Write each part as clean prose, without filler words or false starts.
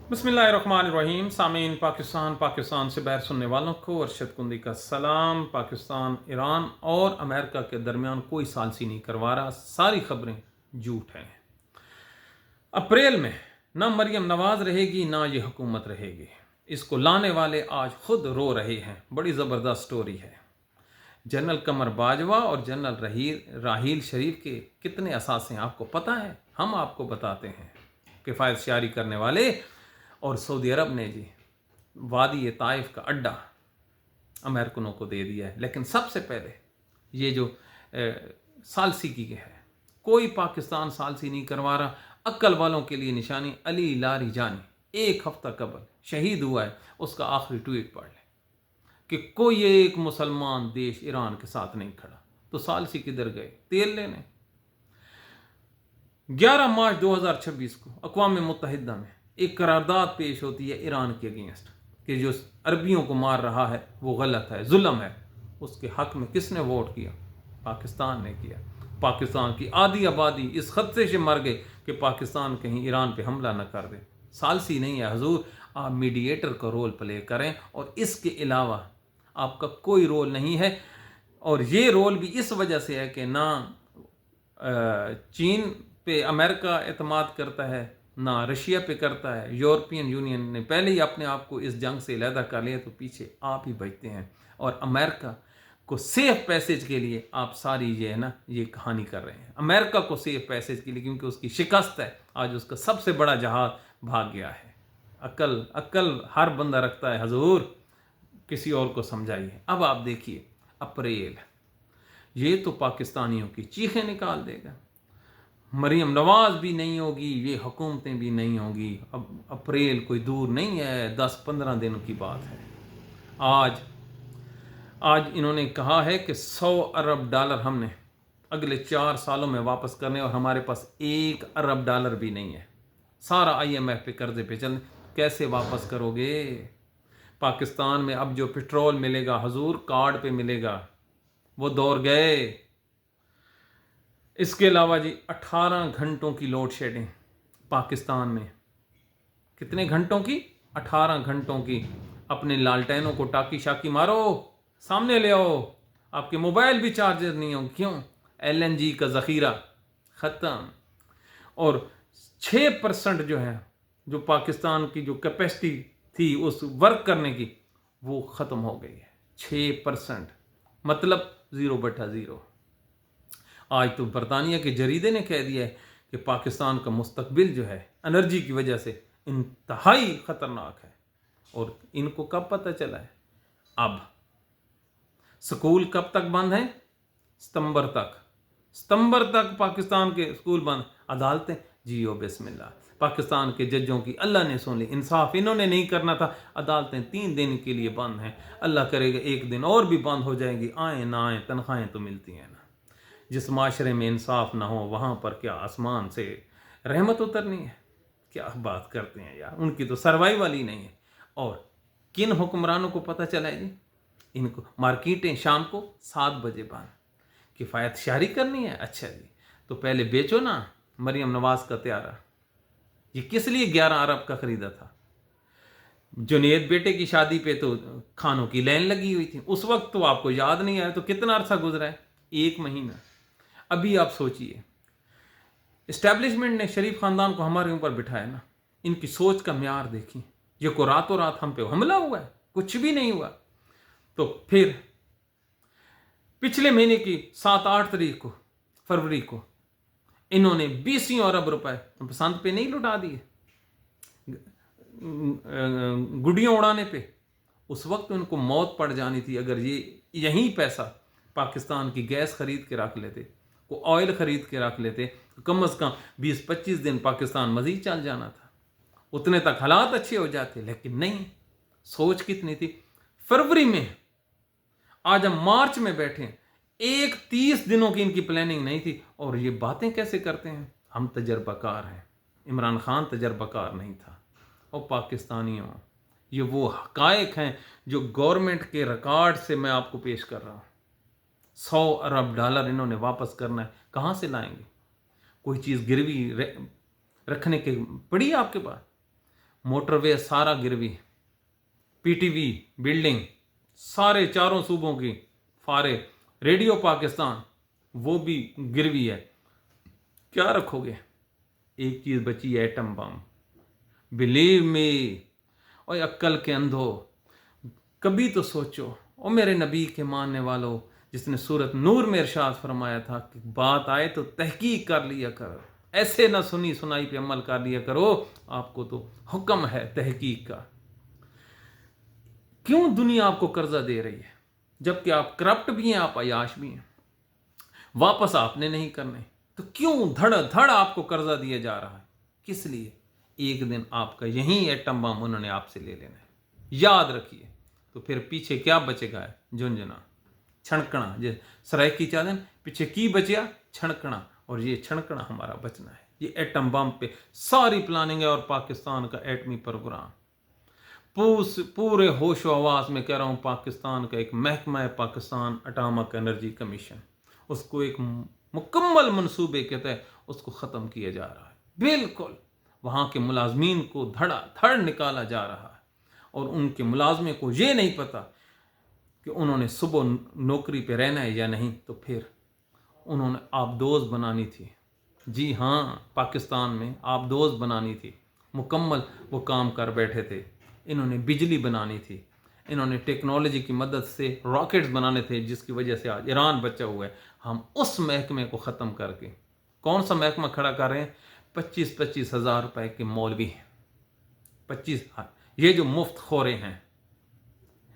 बिस्मिल्लाहिर्रहमानिर्रहीम। सामीन, पाकिस्तान से बाहर सुनने वालों को अरशद कुंदी का सलाम। पाकिस्तान, ईरान और अमेरिका के दरमियान कोई सालसी नहीं करवा रहा, सारी खबरें झूठ हैं। अप्रैल में ना मरियम नवाज रहेगी ना ये हुकूमत रहेगी। इसको लाने वाले आज खुद रो रहे हैं। बड़ी ज़बरदस्त स्टोरी है। जनरल कमर बाजवा और जनरल राहील शरीफ के कितने असासे हैं आपको पता है? हम आपको बताते हैं। किफ़ायत शारी करने वाले और सऊदी अरब ने जी वादी ताइफ का अड्डा अमेरिकनों को दे दिया है। लेकिन सबसे पहले ये जो सालसी की है, कोई पाकिस्तान सालसी नहीं करवा रहा। अक्ल वालों के लिए निशानी, अली लारी जानी 1 हफ्ता कबल शहीद हुआ है, उसका आखिरी ट्वीट पढ़ लें कि कोई एक मुसलमान देश ईरान के साथ नहीं खड़ा। तो सालसी किधर गए? तेल लेने। 11 मार्च 2026 को अक़वाम मुत्तहिदा में एक करारदाद पेश होती है ईरान के अगेंस्ट कि जो अरबियों को मार रहा है वो गलत है, जुल्म है। उसके हक में किसने वोट किया? पाकिस्तान ने किया। पाकिस्तान की आधी आबादी इस खदशे से मर गई कि पाकिस्तान कहीं ईरान पे हमला न कर दे। सालसी नहीं है हुजूर, आप मीडिएटर का रोल प्ले करें और इसके अलावा आपका कोई रोल नहीं है। और ये रोल भी इस वजह से है कि ना चीन पे अमेरिका एतमाद करता है, ना रशिया पे करता है। यूरोपियन यूनियन ने पहले ही अपने आप को इस जंग से अलहदा कर लिया, तो पीछे आप ही बचते हैं। और अमेरिका को सेफ पैसेज के लिए आप सारी ये है ना ये कहानी कर रहे हैं। अमेरिका को सेफ पैसेज के लिए, क्योंकि उसकी शिकस्त है, आज उसका सबसे बड़ा जहाज भाग गया है। अक्ल हर बंदा रखता है हुजूर, किसी और को समझाइए। अब आप देखिए, अप्रैल ये तो पाकिस्तानियों की चीखें निकाल देगा। मरियम नवाज भी नहीं होगी, ये हुकूमतें भी नहीं होगी। अब अप्रैल कोई दूर नहीं है, 10-15 दिनों की बात है। आज इन्होंने कहा है कि $100 अरब हमने अगले 4 सालों में वापस करने, और हमारे पास $1 अरब भी नहीं है। सारा IMF पे कर्जे पे चल, कैसे वापस करोगे? पाकिस्तान में अब जो पेट्रोल मिलेगा हुजूर, कार्ड पे मिलेगा, वो दौर गए। इसके अलावा जी 18 घंटों की लोड शेडिंग पाकिस्तान में। कितने घंटों की? 18 घंटों की। अपने लालटेनों को टाकी शाकी मारो, सामने ले आओ। आपके मोबाइल भी चार्जर नहीं हो। क्यों? LNG का ज़ख़ीरा ख़त्म। और 6% जो है, जो पाकिस्तान की जो कैपेसिटी थी उस वर्क करने की, वो ख़त्म हो गई है। 6% मतलब 0/0। आज तो बरतानिया के जरीदे ने कह दिया है कि पाकिस्तान का मुस्तकबिल जो है एनर्जी की वजह से इंतहाई ख़तरनाक है। और इनको कब पता चला है? अब स्कूल कब तक बंद हैं? सितंबर तक पाकिस्तान के स्कूल बंद। अदालतें जियो बिस्मिल्लाह। पाकिस्तान के जजों की अल्लाह ने सुन ली, इंसाफ इन्होंने नहीं करना था। अदालतें 3 दिन के लिए बंद हैं। अल्लाह करेगा 1 दिन और भी बंद हो जाएंगी। आए ना आए, तनख्वाहें तो मिलती हैं ना। जिस माशरे में इंसाफ ना हो, वहाँ पर क्या आसमान से रहमत उतरनी है? क्या बात करते हैं यार, उनकी तो सर्वाइवल ही नहीं है। और किन हुक्मरानों को पता चला है जी? इनको मार्केटें शाम को 7 बजे बंद। किफ़ायत शारी करनी है? अच्छा जी, तो पहले बेचो ना मरियम नवाज का त्यारा। ये किस लिए 11 अरब का खरीदा था? जुनेद बेटे की शादी पे तो खानों की लाइन लगी हुई थी। उस वक्त तो आपको याद नहीं आया, तो कितना अरसा गुजरा है? 1 महीना। अभी आप सोचिए, इस्टेब्लिशमेंट ने शरीफ खानदान को हमारे ऊपर बिठाया ना, इनकी सोच का म्यार देखिए। ये को रातों रात हम पे हमला हुआ है, कुछ भी नहीं हुआ। तो फिर पिछले महीने की 7-8 तारीख को, फरवरी को, इन्होंने 20 अरब रुपए बसंत पे नहीं लुटा दिए, गुड़ियों उड़ाने पे। उस वक्त उनको मौत पड़ जानी थी अगर ये यही पैसा पाकिस्तान की गैस खरीद के रख लेते, को ऑयल खरीद के रख लेते, तो कम अज़ कम 20-25 दिन पाकिस्तान मज़ीद चल जाना था। उतने तक हालात अच्छे हो जाते। लेकिन नहीं, सोच कितनी थी। फरवरी में, आज हम मार्च में बैठे हैं, 30 दिनों की इनकी प्लानिंग नहीं थी। और ये बातें कैसे करते हैं? हम तजर्बाकार हैं। इमरान खान तजर्बाकार नहीं था। और पाकिस्तानियों, ये वो हकायक हैं जो गवर्नमेंट के रिकॉर्ड से मैं आपको पेश कर रहा हूँ। $100 अरब इन्होंने वापस करना है। कहाँ से लाएंगे? कोई चीज़ गिरवी रखने के पड़ी आपके पास? मोटरवे सारा गिरवी, पीटीवी बिल्डिंग सारे चारों सूबों की फारे, रेडियो पाकिस्तान वो भी गिरवी है। क्या रखोगे? एक चीज़ बची है, एटम बम। Believe me. और अक्ल के अंधो, कभी तो सोचो। और मेरे नबी के मानने वालों, जिसने सूरत नूर में इरशाद फरमाया था कि बात आए तो तहकीक कर लिया करो, ऐसे ना सुनी सुनाई पे अमल कर लिया करो। आपको तो हुक्म है तहकीक का। क्यों दुनिया आपको कर्जा दे रही है, जबकि आप करप्ट भी हैं, आप अयाश भी हैं, वापस आपने नहीं करने, तो क्यों धड़ धड़ आपको कर्जा दिया जा रहा है? किस लिए? एक दिन आपका यही एटम बम उन्होंने आपसे ले लेना है, याद रखिए। तो फिर पीछे क्या बचेगा? झुंझुना, छणकना। जे सरायकी चालन पीछे की बचिया? छणकना। और ये छणकना हमारा बचना है। ये एटम बम पे सारी प्लानिंग है। और पाकिस्तान का एटमी प्रोग्राम पूरे होशो आवाज में कह रहा हूं, पाकिस्तान का एक महकमा है, पाकिस्तान एटॉमिक एनर्जी कमीशन, उसको एक मुकम्मल मंसूबे के तहत उसको ख़त्म किया जा रहा है। बिल्कुल वहाँ के मुलाजमीन को धड़ाधड़ निकाला जा रहा है। और उनके मुलाजमे को ये नहीं पता कि उन्होंने सुबह नौकरी पे रहना है या नहीं। तो फिर उन्होंने आबदोज बनानी थी। जी हाँ, पाकिस्तान में आबदोज बनानी थी। मुकम्मल वो काम कर बैठे थे। इन्होंने बिजली बनानी थी, इन्होंने टेक्नोलॉजी की मदद से रॉकेट्स बनाने थे, जिसकी वजह से आज ईरान बचा हुआ है। हम उस महकमे को ख़त्म करके कौन सा महकमा खड़ा कर रहे हैं? 25-25 हज़ार रुपए के मौलवी, 25। ये जो मुफ्त खोरे हैं,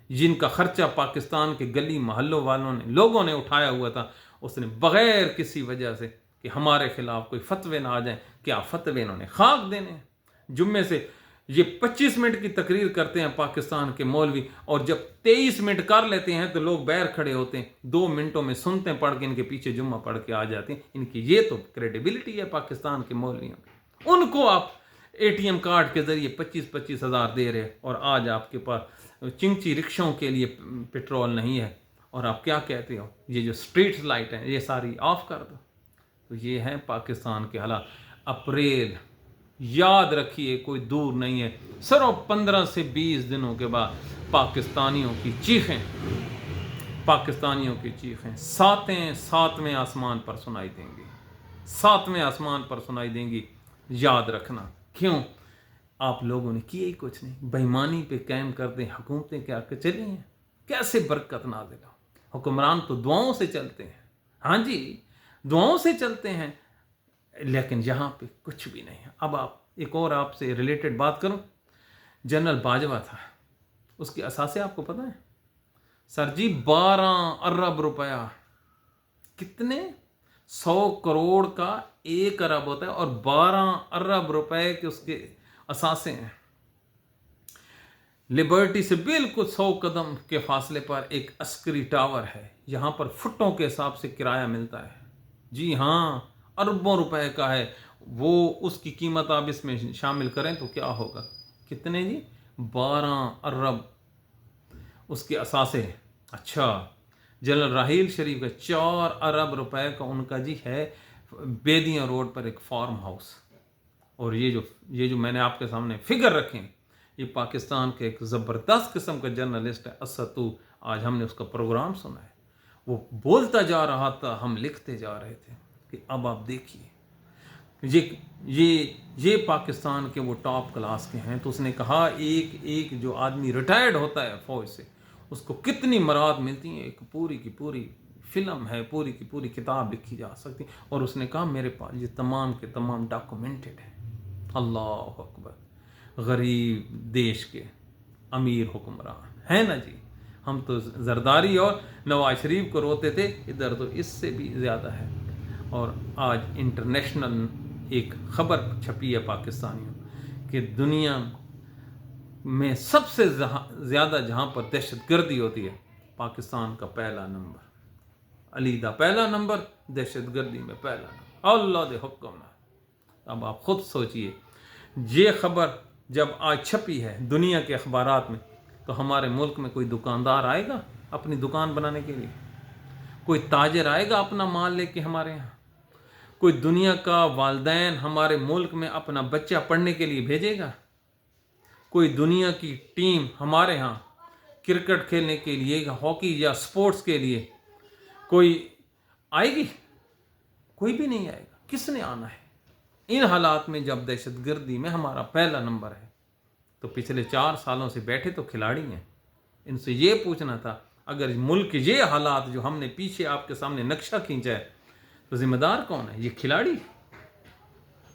जिनका खर्चा पाकिस्तान के गली महल्लों वालों ने, लोगों ने उठाया हुआ था, उसने बग़ैर किसी वजह से कि हमारे खिलाफ कोई फतवे ना आ जाए, क्या फतवे इन्होंने खाक देने हैं। जुम्मे से ये 25 मिनट की तकरीर करते हैं पाकिस्तान के मौलवी, और जब 23 मिनट कर लेते हैं तो लोग बैर खड़े होते हैं, 2 मिनटों में सुनते हैं, पढ़ के इनके पीछे जुम्मा पढ़ के आ जाते हैं। इनकी ये तो क्रेडिबिलिटी है पाकिस्तान के मौलवियों की। उनको आप ATM कार्ड के जरिए 25-25 हज़ार दे रहे, और आज आपके पास चिंची रिक्शाओं के लिए पेट्रोल नहीं है, और आप क्या कहते हो, ये जो स्ट्रीट लाइट है ये सारी ऑफ कर दो। तो ये है पाकिस्तान के हालात। अप्रैल याद रखिए, कोई दूर नहीं है। सिर्फ 15 से 20 दिनों के बाद पाकिस्तानियों की चीखें, पाकिस्तानियों की चीखें सातवें आसमान पर सुनाई देंगी, सातवें आसमान पर सुनाई देंगी। याद रखना। क्यों? आप लोगों ने किया ही कुछ नहीं, बेईमानी पे कायम कर दें, हुकूमतें क्या कर चली हैं, कैसे बरकत नाज़िल हो। हुक्मरान तो दुआओं से चलते हैं, हाँ जी, दुआओं से चलते हैं, लेकिन यहाँ पे कुछ भी नहीं है। अब आप एक और आपसे रिलेटेड बात करूं, जनरल बाजवा था, उसके असासे आपको पता है सर जी? 12 अरब रुपया। कितने? 100 करोड़ का 1 अरब होता है, और 12 अरब रुपए के उसके असासे हैं। लिबर्टी से बिल्कुल 100 कदम के फासले पर एक अस्करी टावर है, यहाँ पर फुटों के हिसाब से किराया मिलता है। जी हाँ, अरबों रुपए का है वो। उसकी कीमत आप इसमें शामिल करें तो क्या होगा? कितने जी? 12 अरब उसके असासे। अच्छा, जनरल राहील शरीफ का 4 अरब रुपए का उनका जी है बेदिया रोड पर एक फार्म हाउस। और ये जो मैंने आपके सामने फिगर रखे हैं, ये पाकिस्तान के एक ज़बरदस्त किस्म का जर्नलिस्ट है असतू। आज हमने उसका प्रोग्राम सुना है, वो बोलता जा रहा था, हम लिखते जा रहे थे कि अब आप देखिए ये पाकिस्तान के वो टॉप क्लास के हैं। तो उसने कहा एक जो आदमी रिटायर्ड होता है फौज से, उसको कितनी मराद मिलती हैं, एक पूरी की पूरी फिल्म है, पूरी की पूरी किताब लिखी जा सकती। और उसने कहा मेरे पास ये तमाम के तमाम डॉक्यूमेंटेड है। अल्लाह अकबर। गरीब देश के अमीर हुक्मरान है ना जी। हम तो जरदारी और नवाज शरीफ को रोते थे, इधर तो इससे भी ज़्यादा है। और आज इंटरनेशनल एक खबर छपी है पाकिस्तानियों कि दुनिया में सबसे ज़्यादा जहाँ पर दहशत गर्दी होती है, पाकिस्तान का पहला नंबर, अलीदा पहला नंबर, दहशत गर्दी में पहला नंबर। अल्लाह दे हुक्म। अब आप खुद सोचिए, ये खबर जब आज छपी है दुनिया के अखबारात में, तो हमारे मुल्क में कोई दुकानदार आएगा अपनी दुकान बनाने के लिए? कोई ताजर आएगा अपना माल लेके हमारे यहाँ? कोई दुनिया का वालदैन हमारे मुल्क में अपना बच्चा पढ़ने के लिए भेजेगा? کوئی دنیا کی ٹیم ہمارے ہاں کرکٹ کھیلنے کے لیے، ہاکی یا سپورٹس کے لیے کوئی آئے گی؟ کوئی بھی نہیں آئے گا۔ کس نے آنا ہے ان حالات میں جب دہشت گردی میں ہمارا پہلا نمبر ہے؟ تو پچھلے 4 سالوں سے بیٹھے تو کھلاڑی ہیں، ان سے یہ پوچھنا تھا اگر ملک یہ حالات جو ہم نے پیچھے آپ کے سامنے نقشہ کھینچا ہے تو ذمہ دار کون ہے؟ یہ کھلاڑی۔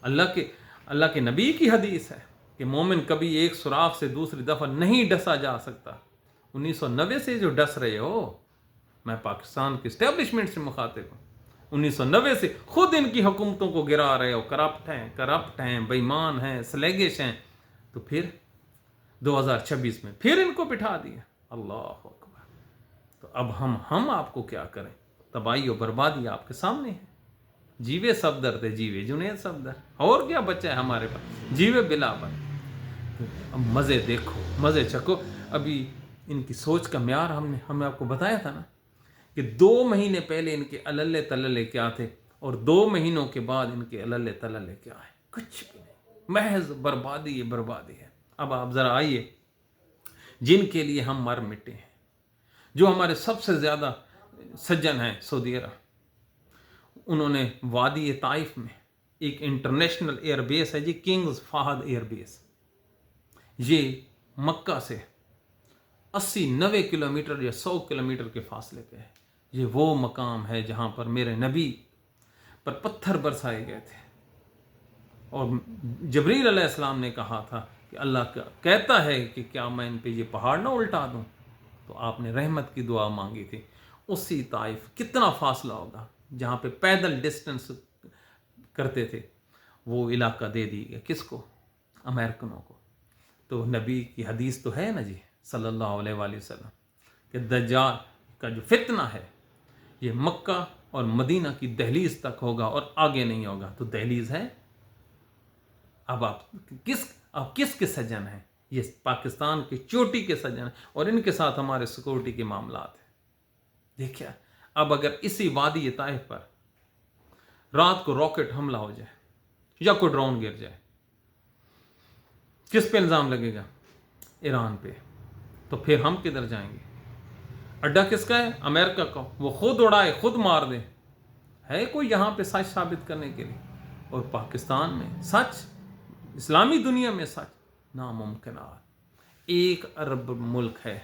اللہ کے نبی کی حدیث ہے کہ مومن کبھی ایک سوراخ سے دوسری دفعہ نہیں ڈسا جا سکتا۔ 1990 سے جو ڈس رہے ہو، میں پاکستان کی اسٹیبلشمنٹ سے مخاطب ہوں، 1990 سے خود ان کی حکومتوں کو گرا رہے ہو، کرپٹ ہیں، بے ایمان ہیں، سلیگش ہیں، تو پھر 2026 میں پھر ان کو بٹھا دیا۔ اللہ اکبر۔ تو اب ہم آپ کو کیا کریں؟ تباہی و بربادی آپ کے سامنے ہے۔ جیوے صفدر تھے، جیوے جنید صفدر، اور کیا بچہ ہے ہمارے پاس؟ جیوے بلاول۔ اب مزے دیکھو، مزے چکو۔ ابھی ان کی سوچ کا معیار ہم نے آپ کو بتایا تھا نا کہ 2 مہینے پہلے ان کے اللے تللے کیا تھے اور 2 مہینوں کے بعد ان کے اللے تللے کیا ہے؟ کچھ بھی نہیں، محض بربادی ہے۔ اب آپ ذرا آئیے، جن کے لیے ہم مر مٹے ہیں، جو ہمارے سب سے زیادہ سجن ہیں، سعودی عرب، انہوں نے وادی طائف میں ایک انٹرنیشنل ایئر بیس ہے جی، کنگز فہد ایئر بیس، یہ مکہ سے 80-90 کلومیٹر یا 100 کلومیٹر کے فاصلے پہ ہے۔ یہ وہ مقام ہے جہاں پر میرے نبی پر پتھر برسائے گئے تھے، اور جبریل علیہ السلام نے کہا تھا کہ اللہ کہتا ہے کہ کیا میں ان پہ یہ پہاڑ نہ الٹا دوں؟ تو آپ نے رحمت کی دعا مانگی تھی۔ اسی طائف کتنا فاصلہ ہوگا جہاں پہ پیدل ڈسٹنس کرتے تھے، وہ علاقہ دے دی گیا کس کو؟ امریکنوں کو۔ تو نبی کی حدیث تو ہے نا جی صلی اللہ علیہ وآلہ وسلم کہ دجال کا جو فتنہ ہے یہ مکہ اور مدینہ کی دہلیز تک ہوگا اور آگے نہیں ہوگا۔ تو دہلیز ہے۔ اب آپ کس کے سجن ہیں؟ یہ پاکستان کی چوٹی کے سجن ہیں، اور ان کے ساتھ ہمارے سیکورٹی کے معاملات ہیں۔ دیکھیں اب اگر اسی وادی طائف پر رات کو راکٹ حملہ ہو جائے یا کوئی ڈرون گر جائے، کس پہ الزام لگے گا؟ ایران پہ۔ تو پھر ہم کدھر جائیں گے؟ اڈا کس کا ہے؟ امریکہ کا۔ وہ خود اڑائے، خود مار دے۔ ہے کوئی یہاں پہ سچ ثابت کرنے کے لیے؟ اور پاکستان میں سچ، اسلامی دنیا میں سچ ناممکنات۔ 1 ارب ملک ہے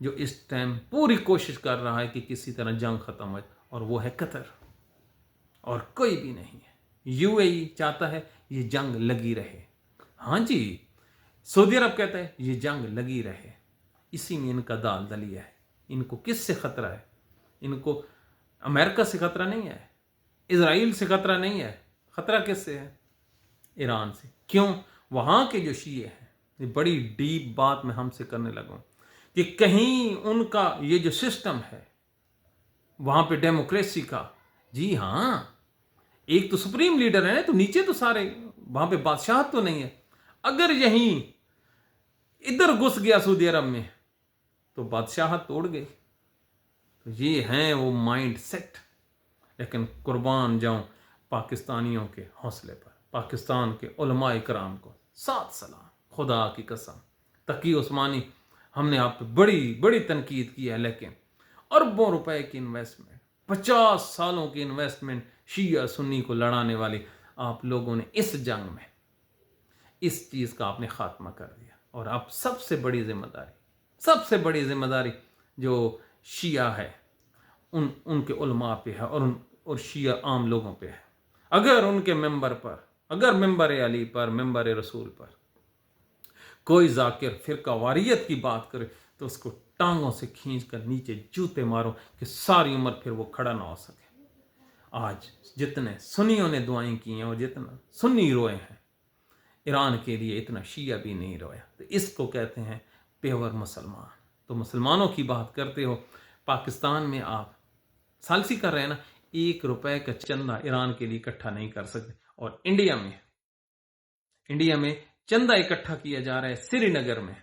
جو اس ٹائم پوری کوشش کر رہا ہے کہ کسی طرح جنگ ختم ہو، اور وہ ہے قطر، اور کوئی بھی نہیں ہے۔ UAE چاہتا ہے یہ جنگ لگی رہے۔ ہاں جی، سعودی عرب کہتا ہے یہ جنگ لگی رہے۔ اسی میں ان کا دال دلیا ہے۔ ان کو کس سے خطرہ ہے؟ ان کو امریکہ سے خطرہ نہیں ہے، اسرائیل سے خطرہ نہیں ہے، خطرہ کس سے ہے؟ ایران سے۔ کیوں؟ وہاں کے جو شیعہ ہیں، یہ بڑی ڈیپ بات میں ہم سے کرنے لگوں کہ کہیں ان کا یہ جو سسٹم ہے وہاں پہ ڈیموکریسی کا، جی ہاں، ایک تو سپریم لیڈر ہے تو نیچے تو سارے، وہاں پہ بادشاہت تو نہیں ہے۔ اگر یہیں ادھر گھس گیا سعودی عرب میں تو بادشاہت توڑ گئی۔ تو یہ ہیں وہ مائنڈ سیٹ۔ لیکن قربان جاؤں پاکستانیوں کے حوصلے پر، پاکستان کے علماء کرام کو 7 سلام، خدا کی قسم۔ تقی عثمانی، ہم نے آپ پہ بڑی تنقید کی ہے، لیکن اربوں روپے کی انویسٹمنٹ، 50 سالوں کی انویسٹمنٹ شیعہ سنی کو لڑانے والی، آپ لوگوں نے اس جنگ میں اس چیز کا آپ نے خاتمہ کر دیا۔ اور اب سب سے بڑی ذمہ داری جو شیعہ ہے ان کے علماء پہ ہے، اور شیعہ عام لوگوں پہ ہے۔ اگر ان کے ممبر پر، اگر ممبر علی پر، ممبر رسول پر کوئی ذاکر فرقہ واریت کی بات کرے تو اس کو ٹانگوں سے کھینچ کر نیچے جوتے مارو کہ ساری عمر پھر وہ کھڑا نہ ہو سکے۔ آج جتنے سنیوں نے دعائیں کی ہیں اور جتنا سنی روئے ہیں ایران کے لیے، اتنا شیعہ بھی نہیں رویا۔ تو اس کو کہتے ہیں پیور مسلمان۔ تو مسلمانوں کی بات کرتے ہو، پاکستان میں آپ ثالثی کر رہے ہیں نا، 1 روپے کا چندہ ایران کے لیے اکٹھا نہیں کر سکتے۔ اور انڈیا میں چندہ اکٹھا کیا جا رہا ہے سری نگر میں۔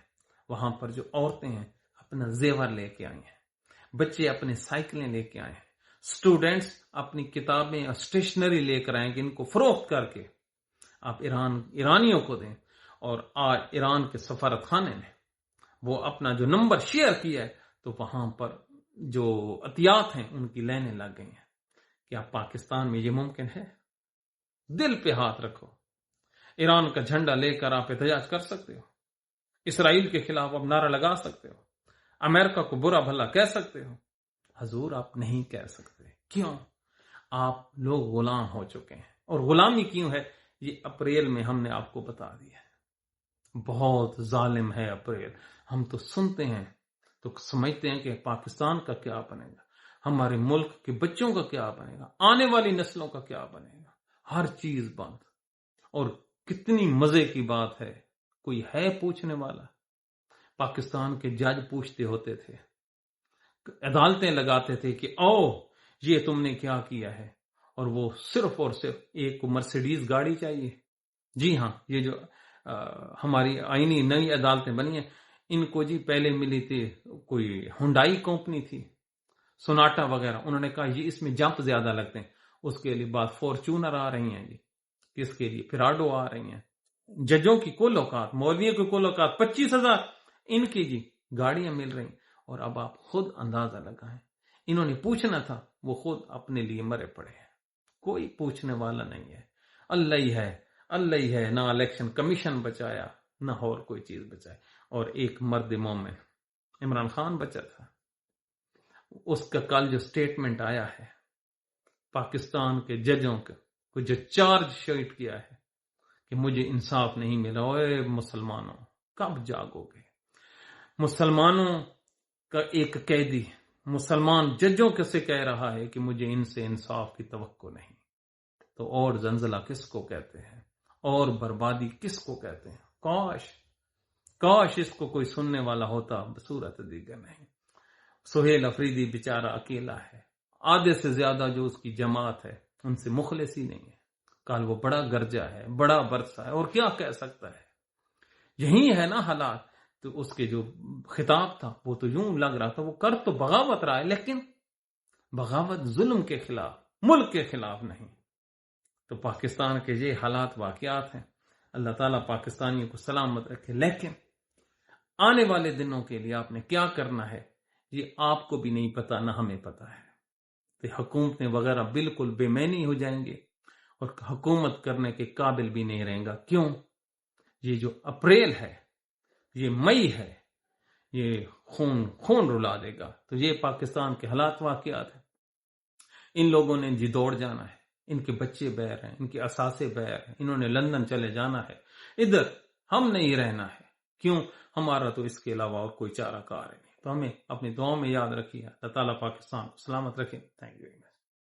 وہاں پر جو عورتیں ہیں اپنا زیور لے کے آئی ہیں، بچے اپنے سائیکلیں لے کے آئے ہیں، اسٹوڈنٹس اپنی کتابیں اور اسٹیشنری لے کر آئیں کہ ان کو فروخت کر کے آپ ایرانیوں کو دیں۔ اور آج ایران کے سفارت خانے نے وہ اپنا جو نمبر شیئر کیا ہے تو وہاں پر جو عطیات ہیں ان کی لینے لگ گئی ہیں. کیا پاکستان میں یہ ممکن ہے؟ دل پہ ہاتھ رکھو. ایران کا جھنڈا لے کر آپ احتجاج کر سکتے ہو، اسرائیل کے خلاف آپ نعرہ لگا سکتے ہو، امریکہ کو برا بھلا کہہ سکتے ہو. حضور آپ نہیں کہہ سکتے. کیوں؟ آپ لوگ غلام ہو چکے ہیں. اور غلامی کیوں ہے یہ اپریل میں ہم نے آپ کو بتا دیا ہے. بہت ظالم ہے اپریل. ہم تو سنتے ہیں تو سمجھتے ہیں کہ پاکستان کا کیا بنے گا، ہمارے ملک کے بچوں کا کیا بنے گا، آنے والی نسلوں کا کیا بنے گا. ہر چیز بند. اور کتنی مزے کی بات ہے، کوئی ہے پوچھنے والا؟ پاکستان کے جج پوچھتے ہوتے تھے، عدالتیں لگاتے تھے کہ او یہ تم نے کیا کیا ہے، اور وہ صرف اور صرف ایک مرسیڈیز گاڑی چاہیے. جی ہاں، یہ جو ہماری آئینی نئی عدالتیں بنی ہیں ان کو جی پہلے ملی تھی کوئی ہنڈائی کمپنی تھی، سوناٹا وغیرہ. انہوں نے کہا یہ اس میں جمپ زیادہ لگتے ہیں، اس کے لیے بعد فارچونر آ رہی ہیں جی، کس کے لیے پھراڈو آ رہی ہیں. ججوں کی کل اوقات، مولویوں کی کل اوقات 25,000 ان کی جی گاڑیاں مل رہی. اور اب آپ خود اندازہ لگائیں، انہوں نے پوچھنا تھا، وہ خود اپنے لیے مرے پڑے ہیں. کوئی پوچھنے والا نہیں ہے. اللہ ہی ہے، اللہ ہی ہے. نہ الیکشن کمیشن بچایا، نہ اور کوئی چیز بچائے. اور ایک مرد مومن عمران خان بچا تھا، اس کا کل جو سٹیٹمنٹ آیا ہے پاکستان کے ججوں کو جو چارج شیٹ کیا ہے کہ مجھے انصاف نہیں ملا. اوے مسلمانوں کب جاگو گے؟ مسلمانوں کا ایک قیدی مسلمان ججوں کے سے کہہ رہا ہے کہ مجھے ان سے انصاف کی توقع نہیں. تو اور زلزلہ کس کو کہتے ہیں، اور بربادی کس کو کہتے ہیں؟ کاش اس کو کوئی سننے والا ہوتا، بصورت دیگر نہیں. سہیل افریدی بیچارہ اکیلا ہے، آدھے سے زیادہ جو اس کی جماعت ہے ان سے مخلص ہی نہیں ہے. کل وہ بڑا گرجا ہے، بڑا برسا ہے، اور کیا کہہ سکتا ہے. یہی ہے نا حالات. تو اس کے جو خطاب تھا وہ تو یوں لگ رہا تھا وہ کر تو بغاوت رہا ہے، لیکن بغاوت ظلم کے خلاف، ملک کے خلاف نہیں. تو پاکستان کے یہ حالات واقعات ہیں. اللہ تعالیٰ پاکستانیوں کو سلامت رکھے. لیکن آنے والے دنوں کے لیے آپ نے کیا کرنا ہے یہ آپ کو بھی نہیں پتا، نہ ہمیں پتا ہے. تو حکومتیں وغیرہ بالکل بے معنی ہو جائیں گے اور حکومت کرنے کے قابل بھی نہیں رہیں گا. کیوں؟ یہ جو اپریل ہے، یہ مئی ہے، یہ خون رلا دے گا. تو یہ پاکستان کے حالات واقعات ہیں. ان لوگوں نے جی دوڑ جانا ہے، ان کے بچے بہر ہیں، ان کے اثاثے بہر ہیں، انہوں نے لندن چلے جانا ہے. ادھر ہم نہیں رہنا ہے. کیوں؟ ہمارا تو اس کے علاوہ اور کوئی چارہ کار ہے نہیں. تو ہمیں اپنی دعاؤں میں یاد رکھیے. اللہ تعالیٰ پاکستان کو سلامت رکھے. Thank you.